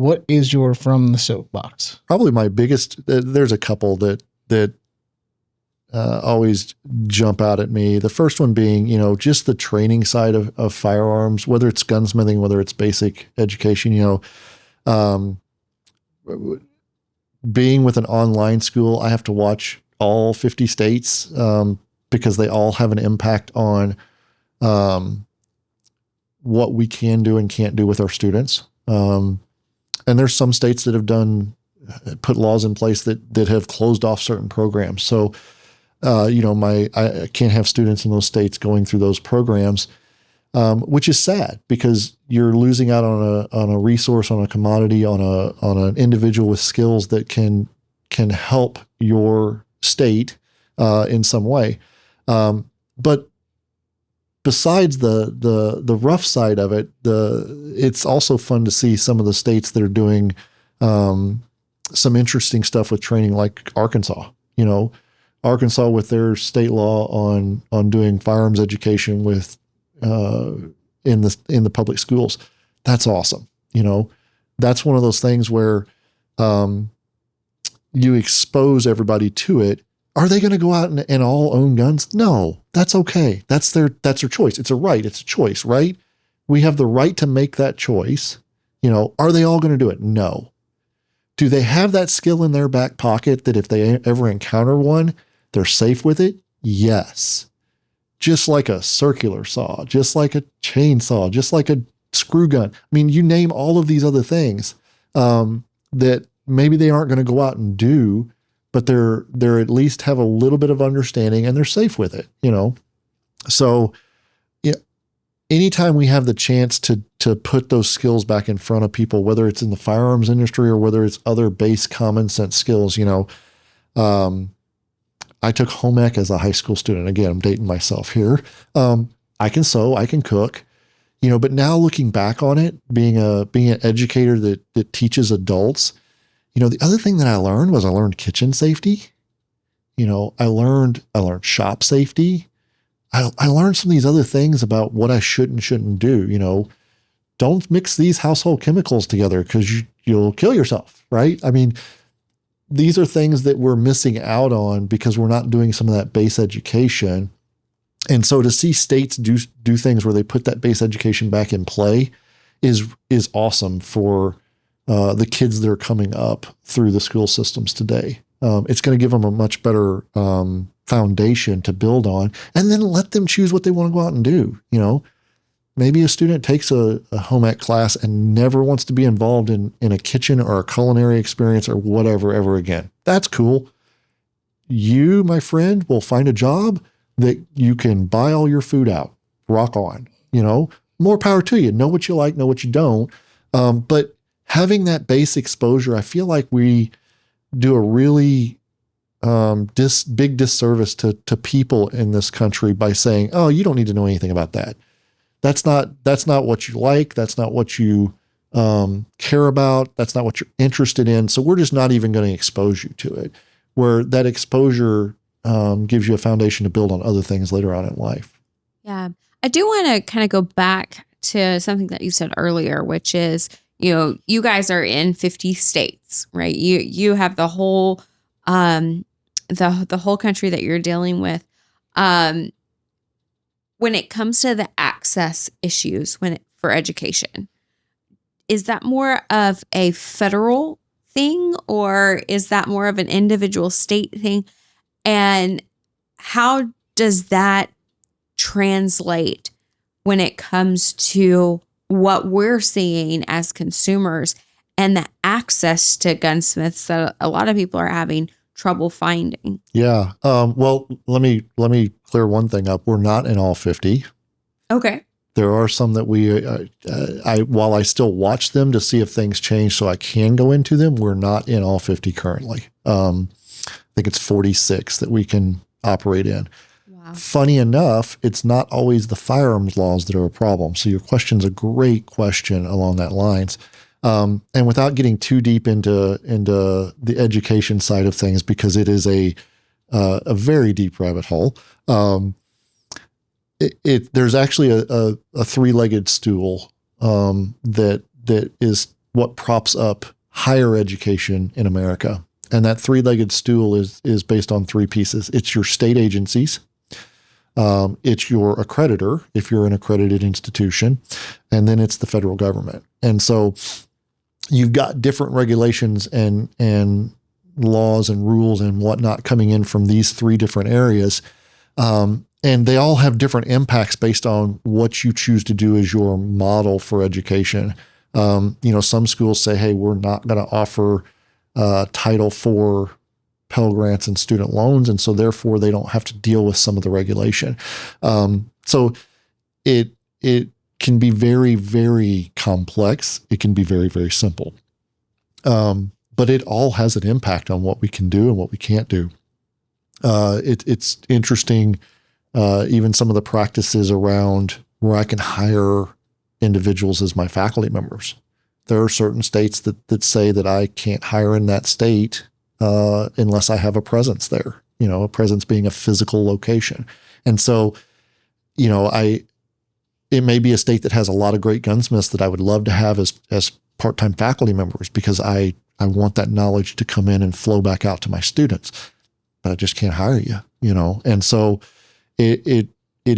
what is your from the soapbox? Probably my biggest, there's a couple that always jump out at me. The first one being, just the training side of firearms, whether it's gunsmithing, whether it's basic education, being with an online school, I have to watch all 50 states because they all have an impact on what we can do and can't do with our students. And there's some states that have put laws in place that have closed off certain programs. So, I can't have students in those states going through those programs, which is sad because you're losing out on a resource, on a commodity, on an individual with skills that can help your state in some way. But besides the rough side of it, it's also fun to see some of the states that are doing some interesting stuff with training, like Arkansas. Arkansas with their state law on doing firearms education with in the public schools. That's awesome. That's one of those things where you expose everybody to it. Are they going to go out and all own guns? No, that's okay. That's their choice. It's a right. It's a choice, right? We have the right to make that choice. Are they all going to do it? No. Do they have that skill in their back pocket that if they ever encounter one, they're safe with it? Yes. Just like a circular saw, just like a chainsaw, just like a screw gun. I mean, you name all of these other things that maybe they aren't going to go out and do, but they're at least have a little bit of understanding and they're safe with it, So anytime we have the chance to put those skills back in front of people, whether it's in the firearms industry or whether it's other base common sense skills, I took home ec as a high school student. Again, I'm dating myself here. I can sew, I can cook, but now looking back on it, being an educator that teaches adults, the other thing that I learned kitchen safety. I learned shop safety. I learned some of these other things about what I should and shouldn't do. Don't mix these household chemicals together because you'll kill yourself, right? I mean, these are things that we're missing out on because we're not doing some of that base education. And so to see states do things where they put that base education back in play is awesome for the kids that are coming up through the school systems today. It's going to give them a much better foundation to build on, and then let them choose what they want to go out and do. Maybe a student takes a home ec class and never wants to be involved in a kitchen or a culinary experience or whatever ever again. That's cool. You, my friend, will find a job that you can buy all your food out. Rock on. More power to you. Know what you like, know what you don't. But having that base exposure, I feel like we do a really big disservice to people in this country by saying, oh, you don't need to know anything about that. That's not what you like. That's not what you care about. That's not what you're interested in. So we're just not even going to expose you to it, where that exposure gives you a foundation to build on other things later on in life. Yeah. I do want to kind of go back to something that you said earlier, which is, you guys are in 50 states, right? You have the whole, the whole country that you're dealing with. When it comes to the access issues for education, is that more of a federal thing or is that more of an individual state thing? And how does that translate when it comes to what we're seeing as consumers and the access to gunsmiths that a lot of people are having trouble finding? Yeah. Well, let me clear one thing up. We're not in all 50. Okay. There are some that while I still watch them to see if things change so I can go into them, we're not in all 50 currently. I think it's 46 that we can operate in. Wow. Funny enough, it's not always the firearms laws that are a problem. So your question's a great question along that lines. And without getting too deep into the education side of things, because it is a very deep rabbit hole, there's actually a three-legged stool that is what props up higher education in America. And that three-legged stool is based on three pieces. It's your state agencies. It's your accreditor, if you're an accredited institution, and then it's the federal government. And so you've got different regulations and laws and rules and whatnot coming in from these three different areas. And they all have different impacts based on what you choose to do as your model for education. Some schools say, hey, we're not going to offer Title IV Pell Grants and student loans, and so therefore they don't have to deal with some of the regulation. So it can be very, very complex. It can be very, very simple. But it all has an impact on what we can do and what we can't do. It's interesting, even some of the practices around where I can hire individuals as my faculty members. There are certain states that say that I can't hire in that state unless I have a presence there, a presence being a physical location. And so, it may be a state that has a lot of great gunsmiths that I would love to have as part-time faculty members, because I want that knowledge to come in and flow back out to my students, but I just can't hire you, And so it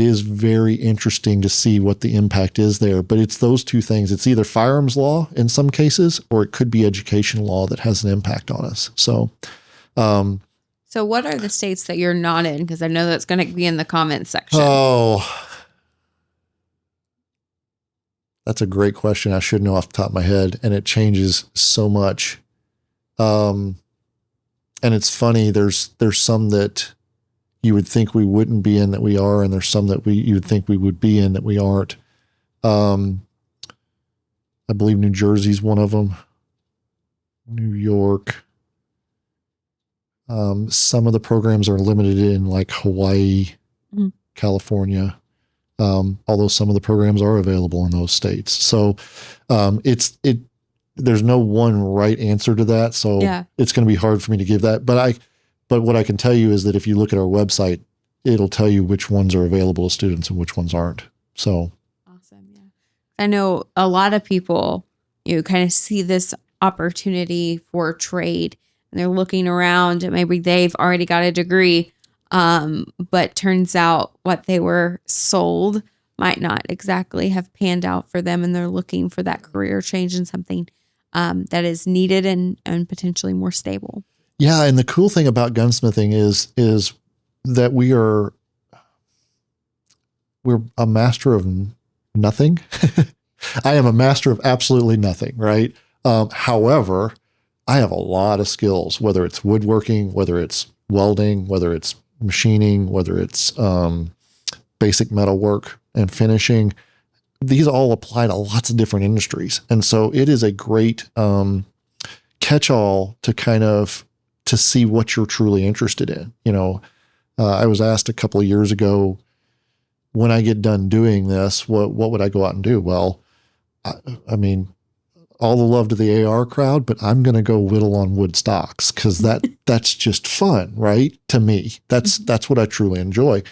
is very interesting to see what the impact is there, but it's those two things. It's either firearms law in some cases, or it could be education law that has an impact on us. So what are the states that you're not in? Because I know that's going to be in the comments section. Oh, that's a great question. I should know off the top of my head, and it changes so much. And it's funny. There's some that you would think we wouldn't be in that we are, and there's some that you would think we would be in that we aren't. I believe New Jersey's one of them. New York. Some of the programs are limited in like Hawaii, California, although some of the programs are available in those states. So there's no one right answer to that. So It's going to be hard for me to give that. But what I can tell you is that if you look at our website, it'll tell you which ones are available to students and which ones aren't. So awesome. Yeah. I know a lot of people, kind of see this opportunity for trade, and they're looking around, and maybe they've already got a degree, but turns out what they were sold might not exactly have panned out for them, and they're looking for that career change in something that is needed and potentially more stable. Yeah, and the cool thing about gunsmithing is that we're a master of nothing. I am a master of absolutely nothing, right? However, I have a lot of skills, whether it's woodworking, whether it's welding, whether it's machining, whether it's basic metal work and finishing. These all apply to lots of different industries. And so it is a great catch-all to see what you're truly interested in. I was asked a couple of years ago, when I get done doing this, what would I go out and do? Well, I mean, all the love to the AR crowd, but I'm going to go whittle on wood stocks, because that's just fun, right? To me, that's what I truly enjoy.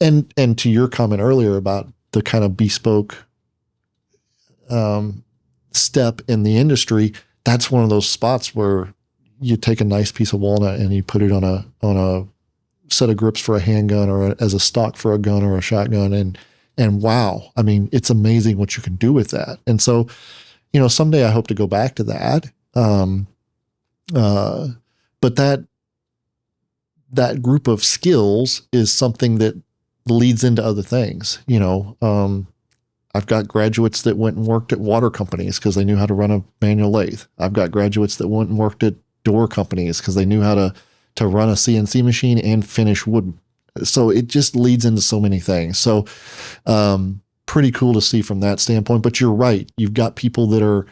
And to your comment earlier about the kind of bespoke step in the industry, that's one of those spots where you take a nice piece of walnut and you put it on a set of grips for a handgun, or as a stock for a gun or a shotgun. And wow, I mean, it's amazing what you can do with that. And so, someday I hope to go back to that. But that group of skills is something that leads into other things. I've got graduates that went and worked at water companies because they knew how to run a manual lathe. I've got graduates that went and worked at door companies because they knew how to run a CNC machine and finish wood. So it just leads into so many things. So pretty cool to see from that standpoint. But you're right. You've got people that are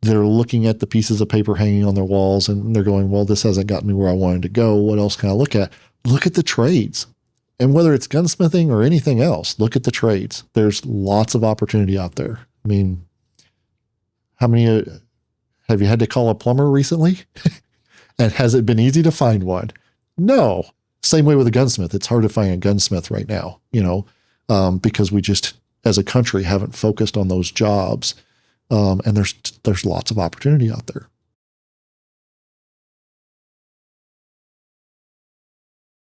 looking at the pieces of paper hanging on their walls, and they're going, well, this hasn't gotten me where I wanted to go. What else can I look at? Look at the trades. And whether it's gunsmithing or anything else, look at the trades. There's lots of opportunity out there. I mean, how many have you had to call a plumber recently? And has it been easy to find one? No. Same way with a gunsmith. It's hard to find a gunsmith right now, because we just, as a country, haven't focused on those jobs. And there's lots of opportunity out there.